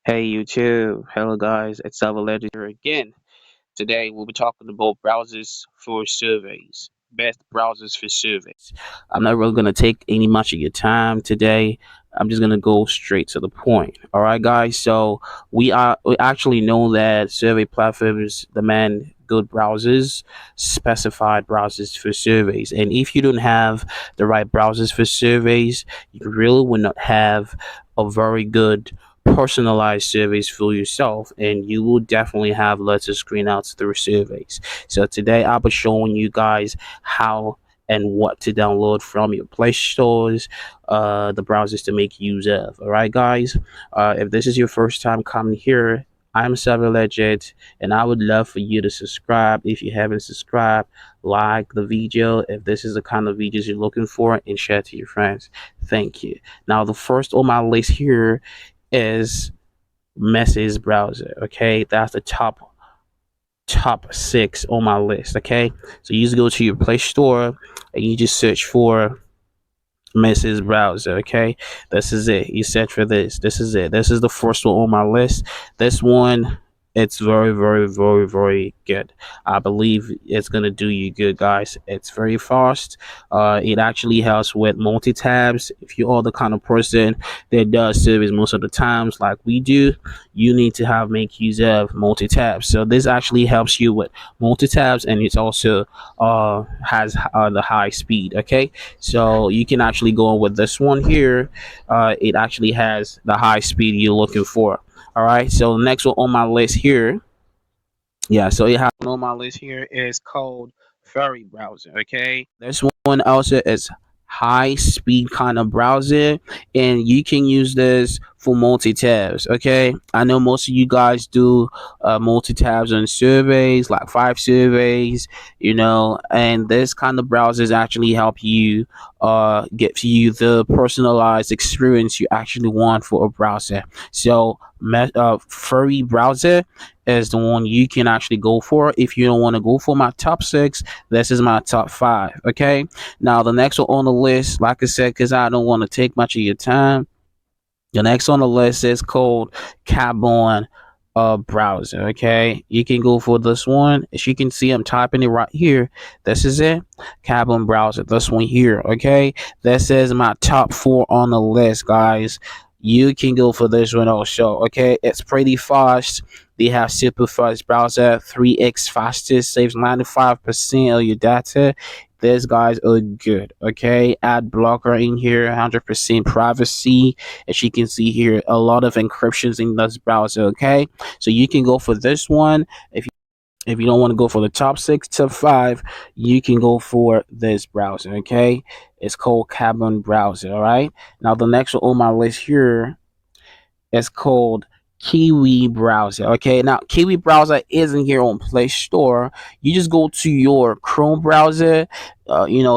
Hey YouTube, hello guys, it's Legend here again. Today we'll be talking about browsers for surveys, best browsers for surveys. I'm not really gonna take any much of your time today. I'm just gonna go straight to the point. All right, guys. So we actually know that survey platforms demand good browsers, specified browsers for surveys, and if you don't have the right browsers for surveys, you really will not have a very good personalized surveys for yourself, and you will definitely have lots of screen outs through surveys. So today I'll be showing you guys how and what to download from your play stores, the browsers to make use of. All right, guys. If this is your first time coming here, I'm Legend, and I would love for you to subscribe if you haven't subscribed. Like the video if this is the kind of videos you're looking for, and share to your friends. Thank you. Now, the first on my list here is Message browser. Okay, that's the top six on my list. Okay, so you just go to your Play Store and you just search for Message browser. Okay, this is it. You search for this. This is it. This is the first one on my list. This one, it's very good. I believe it's gonna do you good, guys. It's very fast. It actually helps with multi tabs. If you are the kind of person that does service most of the times like we do, you need to have make use of multi tabs. So this actually helps you with multi tabs, and it's also has the high speed. Okay, so you can actually go with this one here. It actually has the high speed you're looking for. All right, so the next one on my list here, yeah, so it has on my list here is called Fairy Browser. Okay, this one also is high speed kind of browser, and you can use this for multi tabs. Okay, I know most of you guys do multi tabs on surveys, like 5 surveys, and this kind of browsers actually help you get you the personalized experience you actually want for a browser. So furry browser is the one you can actually go for. If you don't want to go for my top six, this is my top five. Okay, now the next one on the list, like I said, because I don't want to take much of your time, the next on the list is called Carbon browser. Okay, you can go for this one. As you can see, I'm typing it right here. This is it, Carbon browser, this one here. Okay, this is my top four on the list, guys. You can go for this one also. Okay, it's pretty fast. They have super fast browser, 3x fastest, saves 95% of your data. These guys are good. Okay, ad blocker in here, 100% privacy. As you can see here, a lot of encryptions in this browser. Okay, so you can go for this one. If you don't want to go for the top six, top five, you can go for this browser. Okay, it's called Carbon browser. All right, now the next one on my list here is called Kiwi browser. Okay, now Kiwi browser isn't here on Play Store. You just go to your Chrome browser,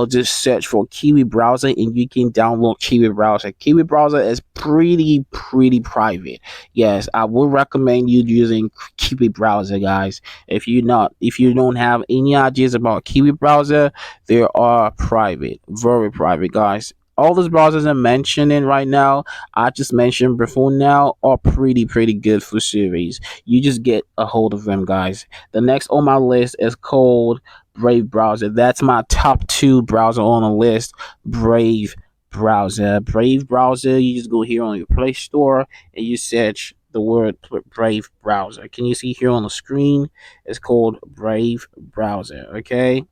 just search for Kiwi browser, and you can download Kiwi browser. Kiwi browser is pretty private. Yes, I would recommend you using Kiwi browser, guys. If you don't have any ideas about Kiwi browser, they are private, very private, guys. All those browsers I'm mentioning right now, I just mentioned before now, are pretty good for series. You just get a hold of them, guys. The next on my list is called Brave browser. That's my top two browser on the list. Brave browser. Brave browser. You just go here on your Play Store and you search the word Brave browser. Can you see here on the screen? It's called Brave browser. Okay.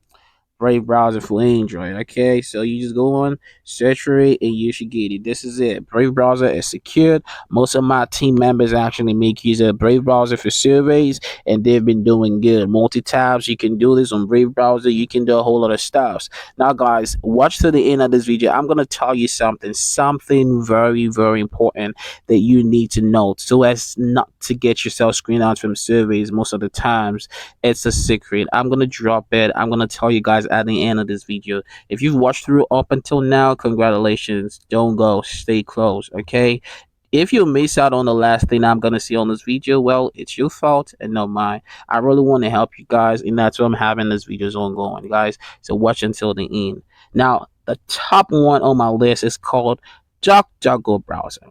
Brave browser for Android. Okay, so you just go on, search for it, and you should get it. This is it. Brave browser is secured. Most of my team members actually make use of Brave browser for surveys, and they've been doing good. Multi tabs, you can do this on Brave browser. You can do a whole lot of stuff. Now, guys, watch to the end of this video. I'm gonna tell you something very important that you need to know, so as not to get yourself screened out from surveys most of the times. It's a secret. I'm gonna drop it. I'm gonna tell you guys at the end of this video. If you've watched through up until now, congratulations. Don't go. Stay close. Okay. If you miss out on the last thing I'm gonna see on this video, well, it's your fault and not mine. I really want to help you guys, and that's why I'm having this videos ongoing, guys. So watch until the end. Now, the top one on my list is called DuckDuckGo browser.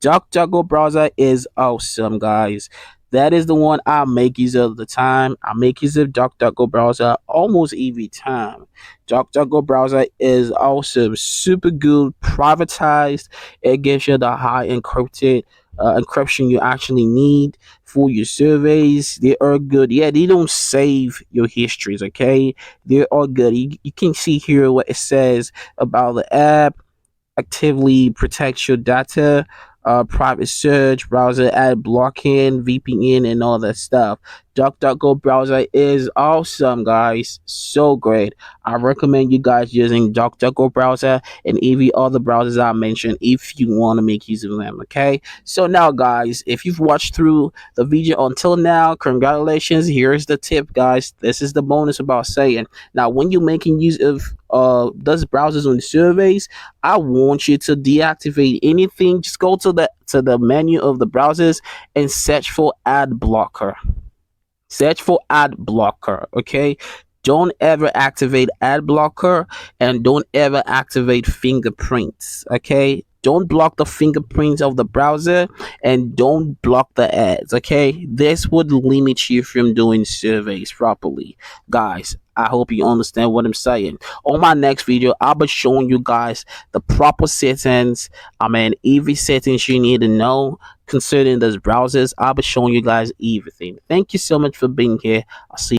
DuckDuckGo browser is awesome, guys. That is the one I make use of the time. I make use of DuckDuckGo browser almost every time. DuckDuckGo browser is awesome, super good, privatized. It gives you the high encryption you actually need for your surveys. They are good. Yeah, they don't save your histories, okay? They are good. You can see here what it says about the app. Actively protects your data, private search, browser ad blocking, VPN, and all that stuff. DuckDuckGo browser is awesome, guys. So great. I recommend you guys using DuckDuckGo browser and every other browsers I mentioned if you want to make use of them. Okay. So now, guys, if you've watched through the video until now, congratulations. Here's the tip, guys. This is the bonus about saying. Now, when you're making use of those browsers on surveys, I want you to deactivate anything. Just go to the menu of the browsers and search for ad blocker. Search for ad blocker, okay? Don't ever activate ad blocker, and don't ever activate fingerprints, okay? Don't block the fingerprints of the browser, and don't block the ads, okay? This would limit you from doing surveys properly. Guys, I hope you understand what I'm saying. On my next video, I'll be showing you guys the proper settings. I mean, every settings you need to know concerning those browsers. I'll be showing you guys everything. Thank you so much for being here. I'll see you.